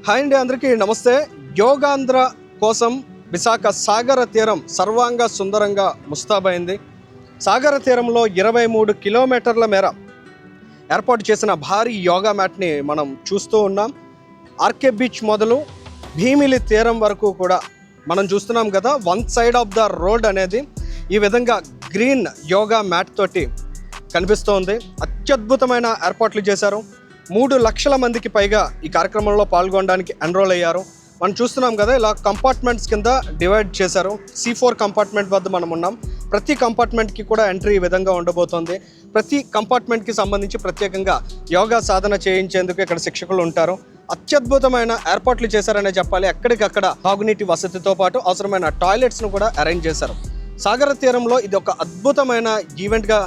Hi అండి, అందరికీ నమస్తే. యోగాంధ్ర కోసం విశాఖ సాగర తీరం సర్వాంగ సుందరంగా ముస్తాబైంది. సాగర తీరంలో 23 కిలోమీటర్ల మేర ఏర్పాటు చేసిన భారీ యోగా మ్యాట్ని మనం చూస్తూ ఉన్నాం. ఆర్కే బీచ్ మొదలు భీమిలి తీరం వరకు కూడా మనం చూస్తున్నాం కదా. One side of the road అనేది ఈ విధంగా గ్రీన్ యోగా మ్యాట్ తోటి కనిపిస్తోంది. అత్యద్భుతమైన ఏర్పాట్లు చేశారు. 3 లక్షల మందికి పైగా ఈ కార్యక్రమంలో పాల్గొనడానికి ఎన్రోల్ అయ్యారు. మనం చూస్తున్నాం కదా, ఇలా కంపార్ట్మెంట్స్ కింద డివైడ్ చేశారు. C4 కంపార్ట్మెంట్ వద్ద మనం ఉన్నాం. ప్రతి కంపార్ట్మెంట్కి కూడా ఎంట్రీ ఈ విధంగా ఉండబోతోంది. ప్రతి కంపార్ట్మెంట్కి సంబంధించి ప్రత్యేకంగా యోగా సాధన చేయించేందుకు ఇక్కడ శిక్షకులు ఉంటారు. అత్యద్భుతమైన ఏర్పాట్లు చేశారనే చెప్పాలి. ఎక్కడికక్కడ తాగునీటి వసతితో పాటు అవసరమైన టాయిలెట్స్ను కూడా అరేంజ్ చేశారు. సాగర తీరంలో ఇది ఒక అద్భుతమైన ఈవెంట్గా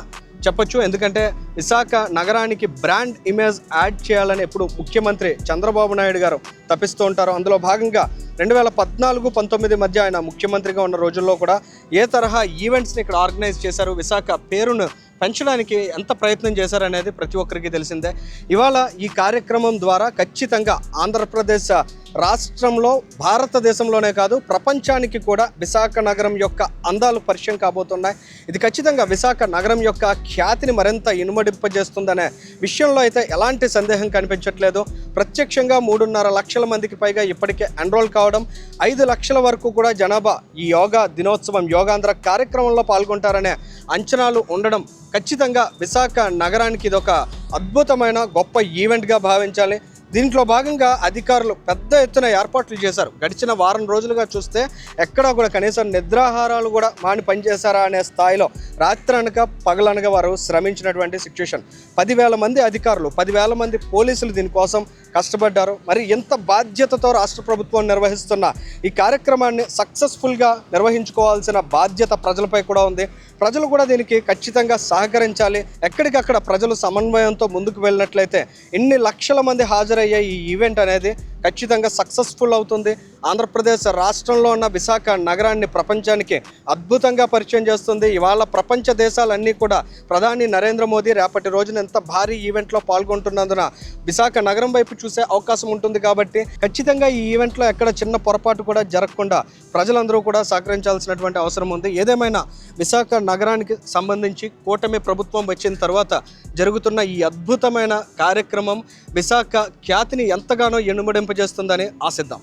చెప్పొచ్చు. ఎందుకంటే విశాఖ నగరానికి బ్రాండ్ ఇమేజ్ యాడ్ చేయాలని ఎప్పుడు ముఖ్యమంత్రి చంద్రబాబు నాయుడు గారు తప్పిస్తూ ఉంటారు. అందులో భాగంగా 2014-19 మధ్య ఆయన ముఖ్యమంత్రిగా ఉన్న రోజుల్లో కూడా ఏ తరహా ఈవెంట్స్ని ఇక్కడ ఆర్గనైజ్ చేశారు, విశాఖ పేరును పెంచడానికి ఎంత ప్రయత్నం చేశారనేది ప్రతి ఒక్కరికి తెలిసిందే. ఇవాళ ఈ కార్యక్రమం ద్వారా ఖచ్చితంగా ఆంధ్రప్రదేశ్ రాష్ట్రంలో, భారతదేశంలోనే కాదు ప్రపంచానికి కూడా విశాఖ నగరం యొక్క అందాలు పరిచయం కాబోతున్నాయి. ఇది ఖచ్చితంగా విశాఖ నగరం యొక్క ఖ్యాతిని మరింత ఇనుమడింపజేస్తుందనే విషయంలో అయితే ఎలాంటి సందేహం కనిపించట్లేదు. ప్రత్యక్షంగా 3.5 లక్షల మందికి పైగా ఇప్పటికే ఎన్రోల్ కావడం, 5 లక్షల వరకు కూడా జనాభా ఈ యోగా దినోత్సవం యోగాంధ్ర కార్యక్రమంలో పాల్గొంటారనే అంచనాలు ఉండడం ఖచ్చితంగా విశాఖ నగరానికి ఇదొక అద్భుతమైన గొప్ప ఈవెంట్గా భావించాలి. దీంట్లో భాగంగా అధికారులు పెద్ద ఎత్తున ఏర్పాట్లు చేశారు. గడిచిన వారం రోజులుగా చూస్తే ఎక్కడా కూడా కనీసం నిద్రాహారాలు కూడా మాని పనిచేశారా అనే స్థాయిలో రాత్రనక పగలనగా వారు శ్రమించినటువంటి సిచ్యుయేషన్. 10,000 మంది అధికారులు, 10,000 మంది పోలీసులు దీనికోసం కష్టపడ్డారు. మరి ఎంత బాధ్యతతో రాష్ట్ర ప్రభుత్వం నిర్వహిస్తున్న ఈ కార్యక్రమాన్ని సక్సెస్ఫుల్గా నిర్వహించుకోవాల్సిన బాధ్యత ప్రజలపై కూడా ఉంది. ప్రజలు కూడా దీనికి ఖచ్చితంగా సహకరించాలి. ఎక్కడికక్కడ ప్రజలు సమన్వయంతో ముందుకు వెళ్ళినట్లయితే ఇన్ని లక్షల మంది హాజరయ్యే ఈ ఈవెంట్ అనేది ఖచ్చితంగా సక్సెస్ఫుల్ అవుతుంది. ఆంధ్రప్రదేశ్ రాష్ట్రంలో ఉన్న విశాఖ నగరాన్ని ప్రపంచానికి అద్భుతంగా పరిచయం చేస్తుంది. ఇవాళ ప్రపంచ దేశాలన్నీ కూడా ప్రధాని నరేంద్ర మోదీ రేపటి రోజున ఎంత భారీ ఈవెంట్లో పాల్గొంటున్నందున విశాఖ నగరం వైపు చూసే అవకాశం ఉంటుంది. కాబట్టి ఖచ్చితంగా ఈ ఈవెంట్లో ఎక్కడ చిన్న పొరపాటు కూడా జరగకుండా ప్రజలందరూ కూడా సహకరించాల్సినటువంటి అవసరం ఉంది. ఏదేమైనా విశాఖ నగరానికి సంబంధించి కూటమి ప్రభుత్వం వచ్చిన తర్వాత జరుగుతున్న ఈ అద్భుతమైన కార్యక్రమం విశాఖ ఖ్యాతిని ఎంతగానో ఎనుమడింపజేస్తుందని ఆశిద్దాం.